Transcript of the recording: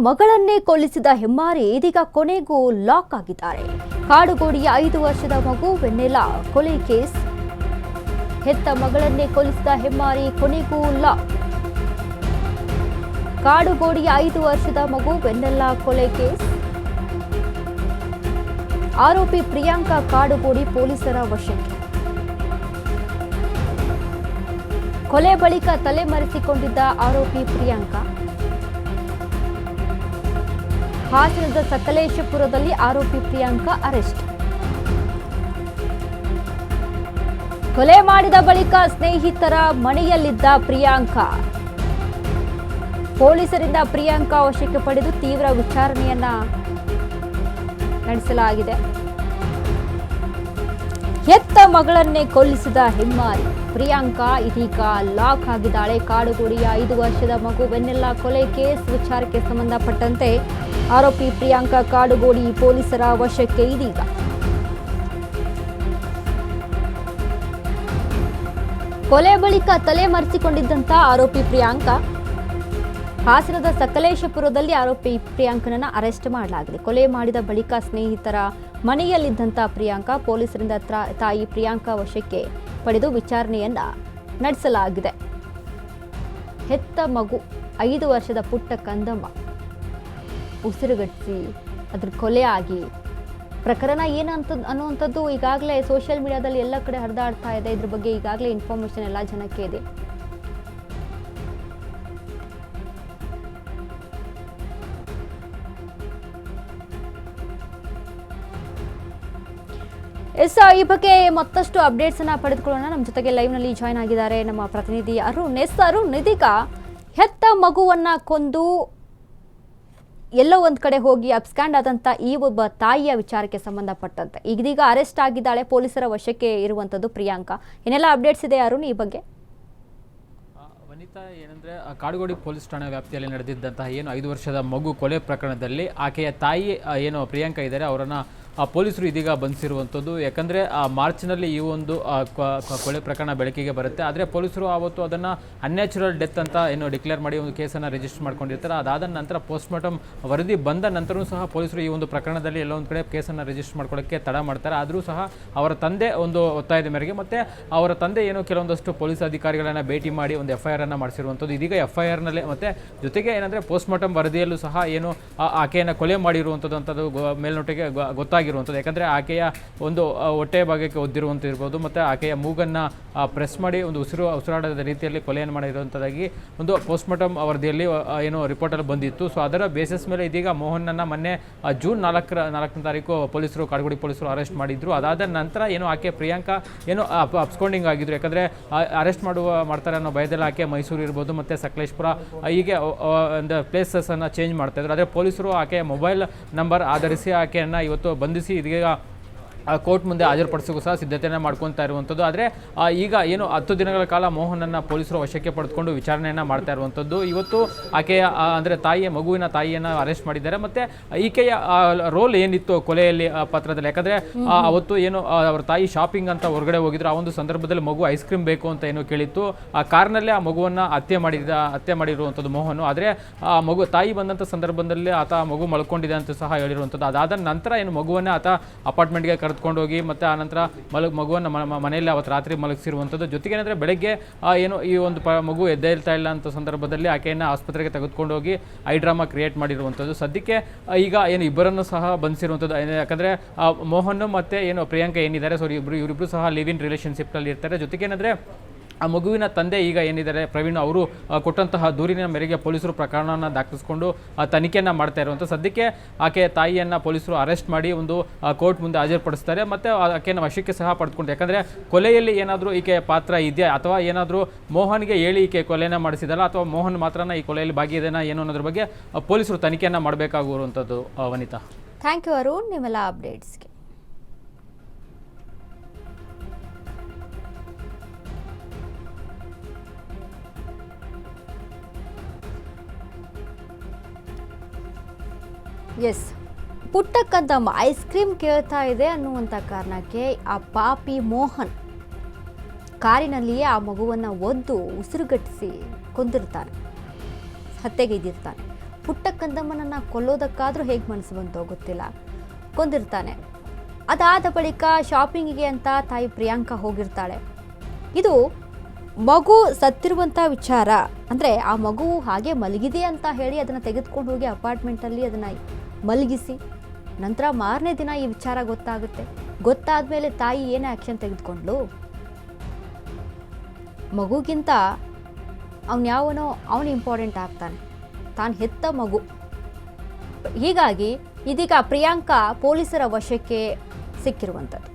ಮಗಳನ್ನೇ ಕೊಲ್ಲಿಸಿದ ಹೆಮ್ಮಾರಿ ಇದೀಗ ಕೊನೆಗೂ ಲಾಕ್ ಆಗಿದ್ದಾರೆ. ಕಾಡುಗೋಡಿಯ 5 ವರ್ಷದ ಮಗು ವೆನ್ನೆಲಾ ಕೊಲೆ ಕೇಸ್. ಹೆತ್ತ ಮಗಳನ್ನೇ ಕೊಲ್ಲಿಸಿದ ಹೆಮ್ಮಾರಿ ಕೊನೆಗೂ ಲಾಕ್. ಕಾಡುಗೋಡಿಯ 5 ವರ್ಷದ ಮಗು ವೆನ್ನೆಲಾ ಕೊಲೆ ಕೇಸ್. ಆರೋಪಿ ಪ್ರಿಯಾಂಕಾ ಕಾಡುಗೋಡಿ ಪೊಲೀಸರ ವಶಕ್ಕೆ. ಕೊಲೆ ಬಳಿಕ ತಲೆಮರೆಸಿಕೊಂಡಿದ್ದ ಆರೋಪಿ ಪ್ರಿಯಾಂಕಾ. ಹಾಸನದ ಸಕಲೇಶಪುರದಲ್ಲಿ ಆರೋಪಿ ಪ್ರಿಯಾಂಕಾ ಅರೆಸ್ಟ್. ಕೊಲೆ ಮಾಡಿದ ಬಳಿಕ ಸ್ನೇಹಿತರ ಮನೆಯಲ್ಲಿದ್ದ ಪ್ರಿಯಾಂಕಾ. ಪೊಲೀಸರಿಂದ ಪ್ರಿಯಾಂಕಾ ವಶಕ್ಕೆ ಪಡೆದು ತೀವ್ರ ವಿಚಾರಣೆಯನ್ನ ನಡೆಸಲಾಗಿದೆ. ಹೆತ್ತ ಮಗಳನ್ನೇ ಕೊಲ್ಲಿಸಿದ ಹೆಮ್ಮಾರಿ ಪ್ರಿಯಾಂಕಾ ಇದೀಗ ಲಾಕ್ ಆಗಿದ್ದಾಳೆ. ಕಾಡುಗೋಡಿಯ 5 ವರ್ಷದ ಮಗು ವೆನ್ನೆಲಾ ಕೊಲೆ ಕೇಸ್ ವಿಚಾರಕ್ಕೆ ಸಂಬಂಧಪಟ್ಟಂತೆ ಆರೋಪಿ ಪ್ರಿಯಾಂಕಾ ಕಾಡುಗೋಡಿ ಪೊಲೀಸರ ವಶಕ್ಕೆ ಇದೀಗ. ಕೊಲೆ ಬಳಿಕ ತಲೆಮರೆಸಿಕೊಂಡಿದ್ದಂತ ಆರೋಪಿ ಪ್ರಿಯಾಂಕಾ. ಹಾಸನದ ಸಕಲೇಶಪುರದಲ್ಲಿ ಆರೋಪಿ ಪ್ರಿಯಾಂಕನನ್ನ ಅರೆಸ್ಟ್ ಮಾಡಲಾಗಿದೆ. ಕೊಲೆ ಮಾಡಿದ ಬಳಿಕ ಸ್ನೇಹಿತರ ಮನೆಯಲ್ಲಿದ್ದಂಥ ಪ್ರಿಯಾಂಕಾ ಪೊಲೀಸರಿಂದ ತಾಯಿ ಪ್ರಿಯಾಂಕಾ ವಶಕ್ಕೆ ಪಡೆದು ವಿಚಾರಣೆಯನ್ನ ನಡೆಸಲಾಗಿದೆ. ಹೆತ್ತ ಮಗು 5 ವರ್ಷದ ಪುಟ್ಟ ಕಂದಮ್ಮ ಉಸಿರುಗಟ್ಟಿಸಿ ಅದ್ರ ಕೊಲೆ ಆಗಿ ಪ್ರಕರಣ ಅನ್ನುವಂಥದ್ದು ಈಗಾಗಲೇ ಸೋಷಿಯಲ್ ಮೀಡಿಯಾದಲ್ಲಿ ಎಲ್ಲ ಕಡೆ ಹರಿದಾಡ್ತಾ ಇದೆ. ಇದ್ರ ಬಗ್ಗೆ ಈಗಾಗಲೇ ಇನ್ಫಾರ್ಮೇಶನ್ ಎಲ್ಲ ಜನಕ್ಕೆ ಇದೆ. ಈ ಬಗ್ಗೆ ಮತ್ತಷ್ಟು ಅಪ್ಡೇಟ್ಸ್ ಅನ್ನ ಪಡೆದುಕೊಳ್ಳೋಣ. ನಮ್ಮ ಜೊತೆಗೆ ಲೈವ್ ನಲ್ಲಿ ಜಾಯ್ನ್ ಆಗಿದ್ದಾರೆ ನಮ್ಮ ಪ್ರತಿನಿಧಿ ಅರುಣ್. ಅರುಣ್, ಇದೀಗ ಹೆತ್ತ ಮಗುವನ್ನ ಕೊಂದು ಎಲ್ಲೋ ಒಂದ್ ಕಡೆ ಹೋಗಿ ಅಬ್ಸ್ಕ್ಯಾಂಡ್ ಆದಂತ ಈ ಒಬ್ಬ ತಾಯಿಯ ವಿಚಾರಕ್ಕೆ ಸಂಬಂಧಪಟ್ಟಂತೆ ಇದೀಗ ಅರೆಸ್ಟ್ ಆಗಿದ್ದಾಳೆ. ಪೊಲೀಸರ ವಶಕ್ಕೆ ಇರುವಂತದ್ದು ಪ್ರಿಯಾಂಕಾ. ಏನೆಲ್ಲ ಅಪ್ಡೇಟ್ಸ್ ಇದೆ ಅರುಣ್ ಈ ಬಗ್ಗೆ? ವನಿತಾ, ಏನಂದರೆ ಕಾಡುಗೋಡಿ ಪೊಲೀಸ್ ಠಾಣಾ ವ್ಯಾಪ್ತಿಯಲ್ಲಿ ನಡೆದಿದ್ದಂತಹ ಏನು 5 ವರ್ಷದ ಮಗು ಕೊಲೆ ಪ್ರಕರಣದಲ್ಲಿ ಆಕೆಯ ತಾಯಿ ಏನು ಪ್ರಿಯಾಂಕಾ ಇದ್ದಾರೆ ಅವರನ್ನು ಪೊಲೀಸರು ಇದೀಗ ಬಂಧಿಸಿರುವಂಥದ್ದು. ಯಾಕಂದರೆ ಮಾರ್ಚ್ನಲ್ಲಿ ಈ ಒಂದು ಕೊಲೆ ಪ್ರಕರಣ ಬೆಳಕಿಗೆ ಬರುತ್ತೆ. ಆದರೆ ಪೊಲೀಸರು ಆವತ್ತು ಅದನ್ನು ಅನ್ಯಾಚುರಲ್ ಡೆತ್ ಅಂತ ಏನು ಡಿಕ್ಲೇರ್ ಮಾಡಿ ಒಂದು ಕೇಸನ್ನು ರಿಜಿಸ್ಟರ್ ಮಾಡ್ಕೊಂಡಿರ್ತಾರೆ. ಅದಾದ ನಂತರ ಪೋಸ್ಟ್ಮಾರ್ಟಮ್ ವರದಿ ಬಂದ ನಂತರವೂ ಸಹ ಪೊಲೀಸರು ಈ ಒಂದು ಪ್ರಕರಣದಲ್ಲಿ ಎಲ್ಲೋ ಒಂದು ಕಡೆ ಕೇಸನ್ನು ರಿಜಿಸ್ಟರ್ ಮಾಡ್ಕೊಳ್ಳೋಕ್ಕೆ ತಡ ಮಾಡ್ತಾರೆ. ಆದರೂ ಸಹ ಅವರ ತಂದೆ ಒಂದು ಒತ್ತಾಯದ ಮೇರೆಗೆ ಮತ್ತು ಅವರ ತಂದೆ ಏನು ಕೆಲವೊಂದಷ್ಟು ಪೊಲೀಸ್ ಅಧಿಕಾರಿಗಳನ್ನು ಭೇಟಿ ಮಾಡಿ ಒಂದು FIR ಅನ್ನು ಮಾಡಿಸಿರುವಂಥದ್ದು. ಇದೀಗ FIR ನಲ್ಲಿ ಮತ್ತು ಜೊತೆಗೆ ಏನಂದರೆ ಪೋಸ್ಟ್ಮಾರ್ಟಮ್ ವರದಿಯಲ್ಲೂ ಸಹ ಏನು ಆಕೆಯನ್ನು ಕೊಲೆ ಮಾಡಿರುವಂಥದ್ದು ಅಂಥದ್ದು ಮೇಲ್ನೋಟಿಗೆ ಗೊತ್ತಾಗಿರುವಂಥದ್ದು. ಯಾಕಂದರೆ ಆಕೆಯ ಒಂದು ಹೊಟ್ಟೆ ಭಾಗಕ್ಕೆ ಒದ್ದಿರುವಂಥದ್ದು ಇರ್ಬೋದು ಮತ್ತು ಆಕೆಯ ಮೂಗನ್ನು ಪ್ರೆಸ್ ಮಾಡಿ ಒಂದು ಉಸಿರಾಡದ ರೀತಿಯಲ್ಲಿ ಕೊಲೆಯನ್ನು ಮಾಡಿರುವಂಥದ್ದಾಗಿ ಒಂದು ಪೋಸ್ಟ್ಮಾರ್ಟಮ್ ವರದಿಯಲ್ಲಿ ಏನು ರಿಪೋರ್ಟಲ್ಲಿ ಬಂದಿತ್ತು. ಸೊ ಅದರ ಬೇಸಿಸ್ ಮೇಲೆ ಇದೀಗ ಮೋಹನನ್ನು ಮೊನ್ನೆ ಜೂನ್ 4ನೇ ತಾರೀಕು ಪೊಲೀಸರು ಕಾಡುಗೋಡಿ ಪೊಲೀಸರು ಅರೆಸ್ಟ್ ಮಾಡಿದ್ರು. ಅದಾದ ನಂತರ ಏನು ಆಕೆ ಪ್ರಿಯಾಂಕಾ ಏನು ಅಬ್ಸ್ಕಾಂಡಿಂಗ್ ಆಗಿದ್ರು. ಯಾಕಂದರೆ ಅರೆಸ್ಟ್ ಮಾಡ್ತಾರೆ ಅನ್ನೋ ಭಯದಲ್ಲಿ ಆಕೆ ಮೈಸೂರು ಇರ್ಬೋದು ಮತ್ತು ಸಕಲೇಶಪುರ ಹೀಗೆ ಒಂದು ಪ್ಲೇಸಸನ್ನು ಚೇಂಜ್ ಮಾಡ್ತಾಯಿದ್ರು. ಆದರೆ ಪೊಲೀಸರು ಆಕೆಯ ಮೊಬೈಲ್ ನಂಬರ್ ಆಧರಿಸಿ ಆಕೆಯನ್ನು ಇವತ್ತು ಬಂಧಿಸಿ ಇದೀಗ ಕೋರ್ಟ್ ಮುಂದೆ ಹಾಜರುಪಡಿಸೋಕ್ಕೂ ಸಹ ಸಿದ್ಧತೆಯನ್ನು ಮಾಡ್ಕೊತಾ ಇರುವಂಥದ್ದು. ಆದರೆ ಈಗ ಏನು 10 ದಿನಗಳ ಕಾಲ ಮೋಹನನ್ನು ಪೊಲೀಸರು ವಶಕ್ಕೆ ಪಡೆದುಕೊಂಡು ವಿಚಾರಣೆಯನ್ನು ಮಾಡ್ತಾ ಇರುವಂಥದ್ದು. ಇವತ್ತು ಆಕೆಯ ಅಂದರೆ ಮಗುವಿನ ತಾಯಿಯನ್ನು ಅರೆಸ್ಟ್ ಮಾಡಿದ್ದಾರೆ. ಮತ್ತು ಈಕೆಯ ರೋಲ್ ಏನಿತ್ತು ಕೊಲೆಯಲ್ಲಿ ಪತ್ರದಲ್ಲಿ, ಯಾಕಂದರೆ ಅವತ್ತು ಏನು ಅವ್ರ ತಾಯಿ ಶಾಪಿಂಗ್ ಅಂತ ಹೊರಗಡೆ ಹೋಗಿದ್ರು. ಆ ಒಂದು ಸಂದರ್ಭದಲ್ಲಿ ಮಗು ಐಸ್ ಕ್ರೀಮ್ ಬೇಕು ಅಂತ ಏನೋ ಕೇಳಿತ್ತು. ಆ ಕಾರ್ನಲ್ಲೇ ಆ ಮಗುವನ್ನು ಹತ್ಯೆ ಮಾಡಿರುವಂಥದ್ದು ಮೋಹನ್. ಆದರೆ ಆ ಮಗು ತಾಯಿ ಬಂದಂಥ ಸಂದರ್ಭದಲ್ಲಿ ಆತ ಮಗು ಮಲ್ಕೊಂಡಿದೆ ಅಂತ ಸಹ ಹೇಳಿರುವಂಥದ್ದು. ಅದಾದ ನಂತರ ಏನು ಮಗುವನ್ನು ಆತ ಅಪಾರ್ಟ್ಮೆಂಟ್ಗೆ ಕರೆದುಕೊಂಡೋಗಿ ಮತ್ತು ಆನಂತರ ಮಗುವನ್ನು ಮನೆಯಲ್ಲಿ ಅವತ್ತು ರಾತ್ರಿ ಮಲಗಿಸಿರುವಂಥದ್ದು. ಜೊತೆಗೆ ಏನಂದರೆ ಬೆಳಗ್ಗೆ ಏನು ಈ ಒಂದು ಮಗು ಎದ್ದೇಳ್ತಾ ಇಲ್ಲ ಅಂತ ಸಂದರ್ಭದಲ್ಲಿ ಆಕೆಯನ್ನು ಆಸ್ಪತ್ರೆಗೆ ತೆಗೆದುಕೊಂಡೋಗಿ ಐ ಡ್ರಾಮಾ ಕ್ರಿಯೇಟ್ ಮಾಡಿರುವಂಥದ್ದು. ಸದ್ಯಕ್ಕೆ ಈಗ ಏನು ಇಬ್ಬರನ್ನು ಸಹ ಬಂಧಿಸಿರುವಂಥದ್ದು. ಯಾಕಂದರೆ ಮೋಹನ್ ಮತ್ತು ಏನು ಪ್ರಿಯಾಂಕಾ ಏನಿದ್ದಾರೆ, ಸೊ ಇವರಿಬ್ಬರು ಸಹ ಲಿವ್ ಇನ್ ರಿಲೇಷನ್ಶಿಪ್ನಲ್ಲಿ ಇರ್ತಾರೆ. ಜೊತೆಗೆ ಏನಂದರೆ ಆ ಮಗುವಿನ ತಂದೆ ಈಗ ಏನಿದ್ದಾರೆ ಪ್ರವೀಣ್, ಅವರು ಕೊಟ್ಟಂತಹ ದೂರಿನ ಮೇರೆಗೆ ಪೊಲೀಸರು ಪ್ರಕರಣವನ್ನು ದಾಖಲಿಸಿಕೊಂಡು ತನಿಖೆಯನ್ನು ಮಾಡ್ತಾ ಇರುವಂಥ ಸದ್ಯಕ್ಕೆ ಆಕೆ ತಾಯಿಯನ್ನು ಪೊಲೀಸರು ಅರೆಸ್ಟ್ ಮಾಡಿ ಒಂದು ಕೋರ್ಟ್ ಮುಂದೆ ಹಾಜರುಪಡಿಸ್ತಾರೆ ಮತ್ತು ಆಕೆಯನ್ನು ವಶಕ್ಕೆ ಸಹ ಪಡೆದುಕೊಂಡು. ಯಾಕಂದರೆ ಕೊಲೆಯಲ್ಲಿ ಏನಾದರೂ ಈಕೆ ಪಾತ್ರ ಇದೆಯಾ ಅಥವಾ ಏನಾದರೂ ಮೋಹನ್ಗೆ ಹೇಳಿ ಈಕೆ ಕೊಲೆಯನ್ನು ಮಾಡಿಸಿದಲ್ಲ ಅಥವಾ ಮೋಹನ್ ಮಾತ್ರನ ಈ ಕೊಲೆಯಲ್ಲಿ ಭಾಗಿಯಿದೆನಾ ಏನು ಅನ್ನೋದ್ರ ಬಗ್ಗೆ ಪೊಲೀಸರು ತನಿಖೆಯನ್ನು ಮಾಡಬೇಕಾಗಿರುವಂಥದ್ದು. ವನಿತಾ, ಥ್ಯಾಂಕ್ ಯು ಅರುಣ್ ನಿಮ್ಮೆಲ್ಲ ಅಪ್ಡೇಟ್ಸ್ಗೆ. ಎಸ್, ಪುಟ್ಟ ಕಂದಮ್ಮ ಐಸ್ ಕ್ರೀಮ್ ಕೇಳ್ತಾ ಇದೆ ಅನ್ನುವಂಥ ಕಾರಣಕ್ಕೆ ಆ ಪಾಪಿ ಮೋಹನ್ ಕಾರಿನಲ್ಲಿಯೇ ಆ ಮಗುವನ್ನು ಒದ್ದು ಉಸಿರುಗಟ್ಟಿಸಿ ಕೊಂದಿರ್ತಾನೆ, ಹತ್ಯೆಗೈದಿರ್ತಾನೆ. ಪುಟ್ಟ ಕಂದಮ್ಮನನ್ನು ಕೊಲ್ಲೋದಕ್ಕಾದರೂ ಹೇಗೆ ಮನಸ್ಸು ಬಂತೋ ಗೊತ್ತಿಲ್ಲ, ಕೊಂದಿರ್ತಾನೆ. ಅದಾದ ಬಳಿಕ ಶಾಪಿಂಗಿಗೆ ಅಂತ ತಾಯಿ ಪ್ರಿಯಾಂಕಾ ಹೋಗಿರ್ತಾಳೆ. ಇದು ಮಗು ಸತ್ತಿರುವಂಥ ವಿಚಾರ, ಅಂದರೆ ಆ ಮಗು ಹಾಗೆ ಮಲಗಿದೆ ಅಂತ ಹೇಳಿ ಅದನ್ನು ತೆಗೆದುಕೊಂಡು ಹೋಗಿ ಅಪಾರ್ಟ್ಮೆಂಟಲ್ಲಿ ಅದನ್ನು ಮಲಗಿಸಿ ನಂತರ ಮಾರನೇ ದಿನ ಈ ವಿಚಾರ ಗೊತ್ತಾಗುತ್ತೆ. ಗೊತ್ತಾದ ಮೇಲೆ ತಾಯಿ ಏನೇ ಆ್ಯಕ್ಷನ್ ತೆಗೆದುಕೊಂಡ್ಲು? ಮಗುಗಿಂತ ಅವನು ಇಂಪಾರ್ಟೆಂಟ್ ಆಗ್ತಾನೆ, ತಾನು ಹೆತ್ತ ಮಗು. ಹೀಗಾಗಿ ಇದೀಗ ಪ್ರಿಯಾಂಕಾ ಪೊಲೀಸರ ವಶಕ್ಕೆ ಸಿಕ್ಕಿರುವಂಥದ್ದು.